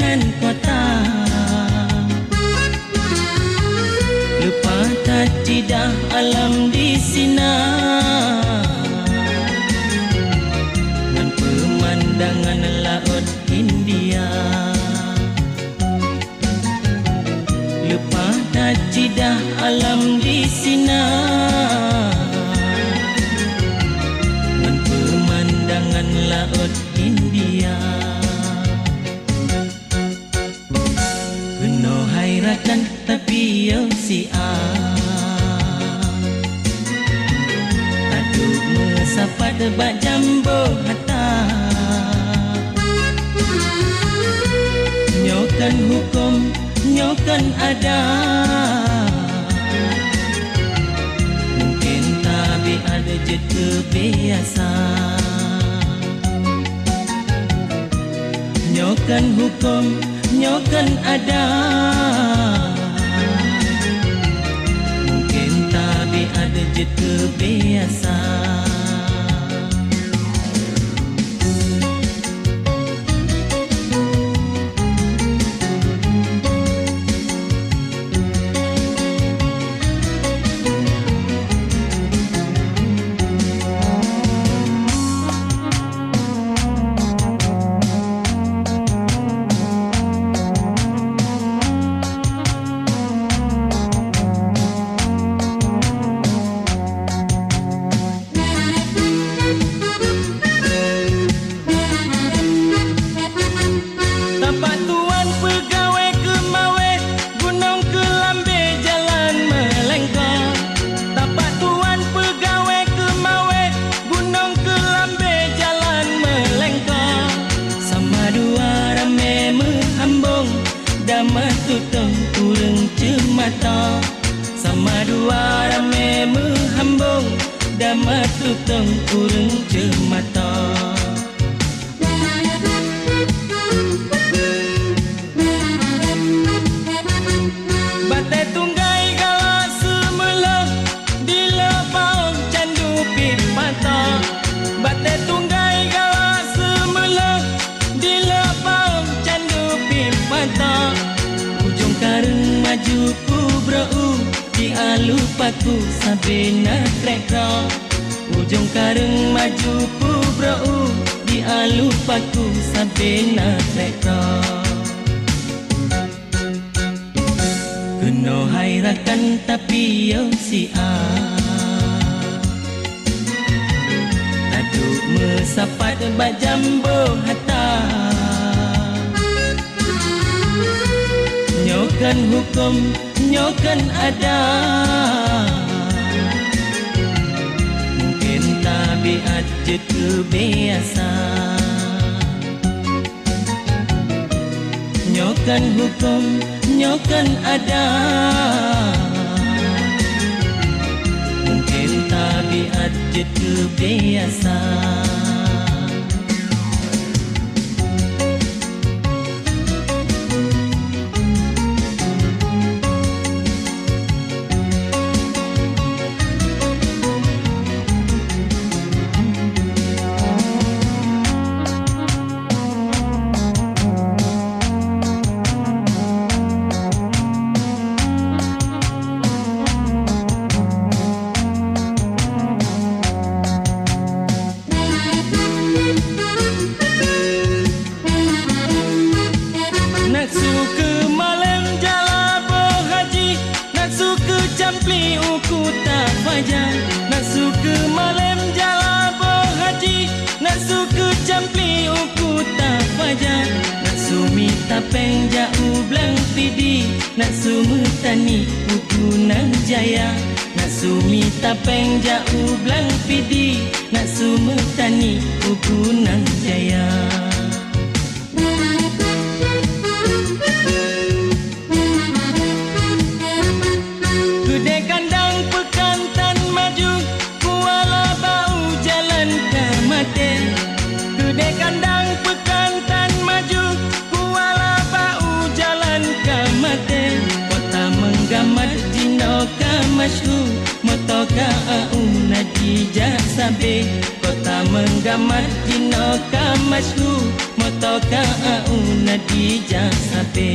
dengan kota. Lupa tak tidak alam di sini, dengan pemandangan laut India. Lupa tak tidak alam di sini, dengan pemandangan laut India. Kena hairatan tapi yo si aduk mesapa debat jambo hata. Nyokan hukum, nyokan ada, mungkin tapi ada je kebiasa. Nyokan hukum, nyokan ada, mungkin tapi ada je kebiasa. Tutong kurang cemata, sama dua rame menghambung, damat tutong kurang cemata. Batai tunggai galak semula, di lepau candu pipata. Batai tunggai galak semula, di lepau candu pipata. Ujung kareng maju ku brau, di alupaku sampai nak rekra. Ujung kareng maju ku brau, di alupaku sampai nak rekra. Kena hairakan tapi yo si aduk mesapa debat jambo hata. Nyokan hukum, nyokan ada, mungkin tabiat je kebiasa. Nyokan hukum, nyokan ada, mungkin tabiat je kebiasa. Campli uku tak fajar, nak suka malam jalabo haji, nak suka campli uku tak fajar, nak sumi tapeng jauh belang pidi, nak sumu tani uku nang jaya, nak sumi tapeng jauh belang pidi, nak sumu tani uku nang jaya. Masyhur motoka au nadija sabe, kota menggamar jinoka masyhur motoka au na dijak sape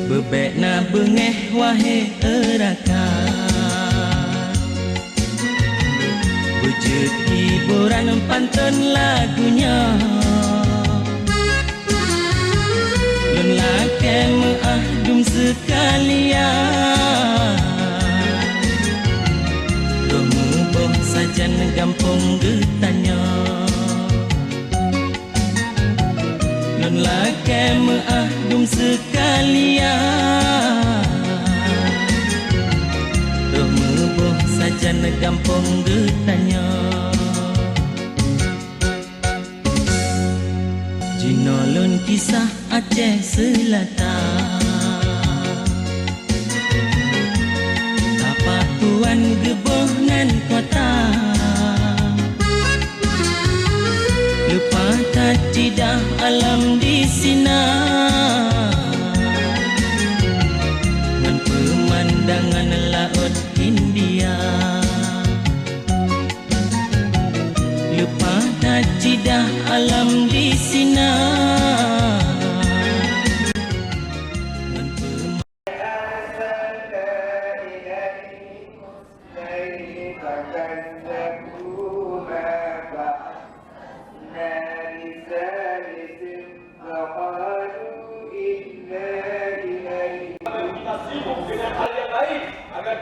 bebek na bengeh wahe erakan wujud hiburan pantun lagunya lun lake meahdum sekalian romu boh sajan gampung getanya lun lake meahdum sekalian romu boh sajan gampung getanya jinolon kisah Aceh Selatan tapak tuan geboh nan kota lupa tak cidah alam di sina ngan pemandangan laut India lupa tak cidah alam di sina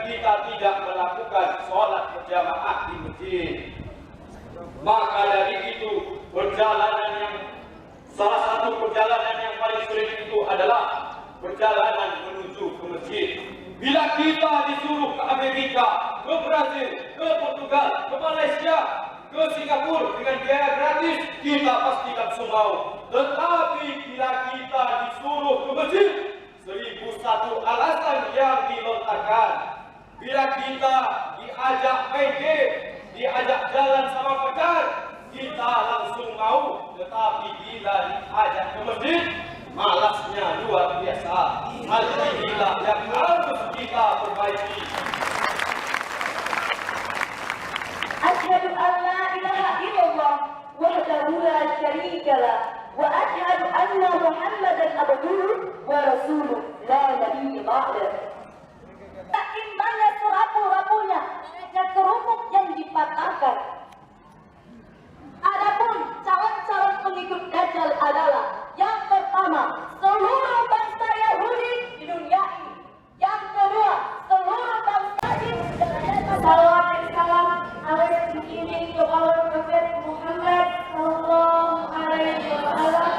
kita tidak melakukan sholat berjamaah di masjid. Maka dari itu salah satu perjalanan yang paling sering itu adalah perjalanan menuju ke masjid. Bila kita disuruh ke Amerika, ke Brazil, ke Portugal, ke Malaysia, ke Singapura dengan biaya gratis, kita pasti langsung mau. Tetapi bila kita disuruh ke masjid, 1001 alasan yang dilontarkan. Bila kita diajak main game, diajak jalan sama pacar, kita langsung mau. Tetapi bila diajak ke masjid, malasnya luar biasa. Hal inilah yang harus kita perbaiki. Asyhadu an la ilaha illallah wahdahu la syarika lah wa asyhadu anna Muhammadan abduhu wa rasuluh la nabiyya ba'dah. Tak imbangnya serapu-rapunya dan kerupuk yang dipatahkan. Adapun calon-calon pengikut Dajjal adalah yang pertama, seluruh bangsa Yahudi di dunia ini. Yang kedua, seluruh bangsa jin dan salawat dan salam alaihi dikirim to our Prophet Muhammad sallallahu alaihi wasallam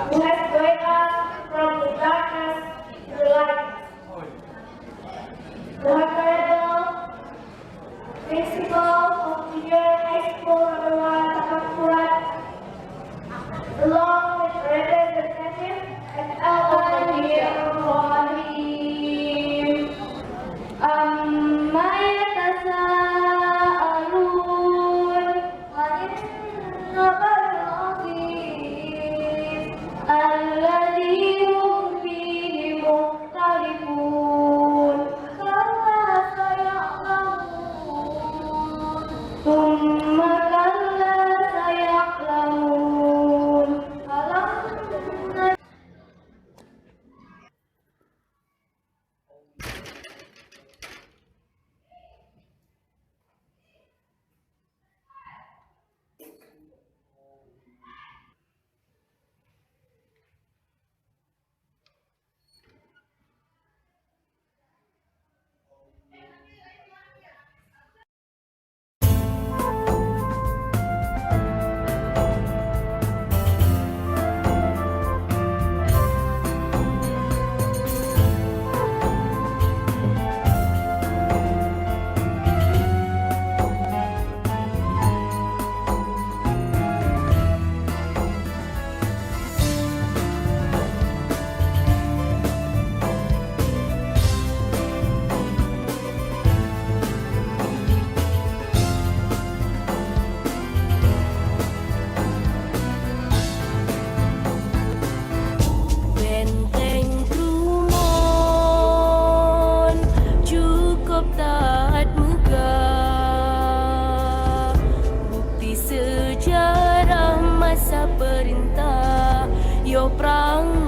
who has guided us from the darkness to the light. The Honorable Principal of the Junior High School Number 1 Takakpurat, along with representatives and elders here amma yatasaalun 'anil nabail 'azim alladzi hum fihi mukhtalifun kalla saya'lamun thumma kalla saya'lamun alam. perintah, yo perang